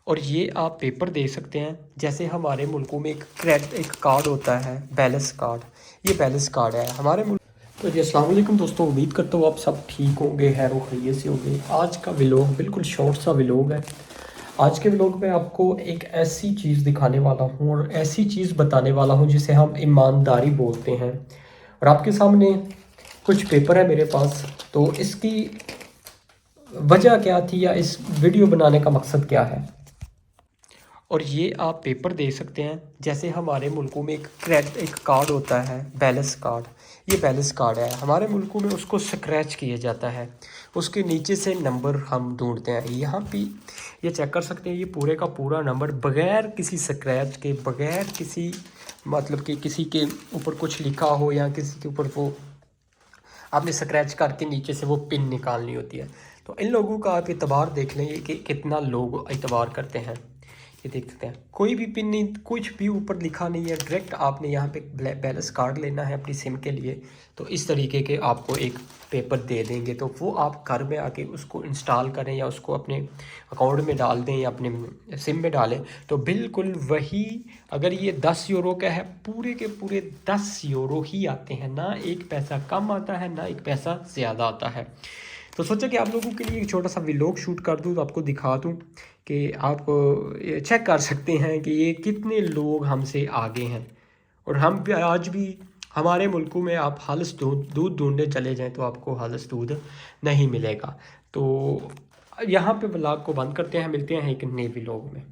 और ये आप पेपर दे सकते हैं। जैसे हमारे मुल्कों में एक कार्ड होता है, बैलेंस कार्ड। ये बैलेंस कार्ड है हमारे मुल्क। तो जी अस्सलाम वालेकुम दोस्तों, उम्मीद करता हूँ आप सब ठीक होंगे, खैर खैरियत से होंगे। आज का व्लॉग बिल्कुल शॉर्ट सा व्लॉग है। आज के व्लॉग में आपको एक ऐसी चीज़ दिखाने वाला हूँ और ऐसी चीज़ बताने वाला हूँ जिसे हम ईमानदारी बोलते हैं। और आपके सामने कुछ पेपर है मेरे पास। तो इसकी वजह क्या थी या इस वीडियो बनाने का मकसद क्या है, और ये आप पेपर दे सकते हैं। जैसे हमारे मुल्कों में एक कार्ड होता है, बैलेंस कार्ड। ये बैलेंस कार्ड है हमारे मुल्कों में, उसको स्क्रैच किया जाता है। उसके नीचे से नंबर हम ढूंढते हैं। यहाँ पे ये चेक कर सकते हैं, ये पूरे का पूरा नंबर बग़ैर किसी स्क्रैच के, बग़ैर किसी मतलब कि किसी के ऊपर कुछ लिखा हो या किसी के ऊपर वो आपने स्क्रैच करके नीचे से वो पिन निकालनी होती है। तो इन लोगों का आप एतबार देख लें कि कितना लोग एतबार करते हैं। ये देख सकते हैं, कोई भी पिन नहीं, कुछ भी ऊपर लिखा नहीं है। डायरेक्ट आपने यहाँ पे बैलेंस कार्ड लेना है अपनी सिम के लिए। तो इस तरीके के आपको एक पेपर दे देंगे, तो वो आप घर में आके उसको इंस्टॉल करें या उसको अपने अकाउंट में डाल दें या अपने सिम में डालें। तो बिल्कुल वही, अगर ये 10 यूरो का है, पूरे के पूरे 10 यूरो ही आते हैं। ना एक पैसा कम आता है, ना एक पैसा ज़्यादा आता है। तो सोचा कि आप लोगों के लिए एक छोटा सा व्लॉग शूट कर दूँ, तो आपको दिखा दूँ कि आप ये चेक कर सकते हैं कि ये कितने लोग हमसे आगे हैं। और हम भी आज भी हमारे मुल्कों में आप हालस दूध ढूंढने चले जाएं तो आपको हालस दूध नहीं मिलेगा। तो यहाँ पे व्लॉग को बंद करते हैं, मिलते हैं एक नए व्लॉग में।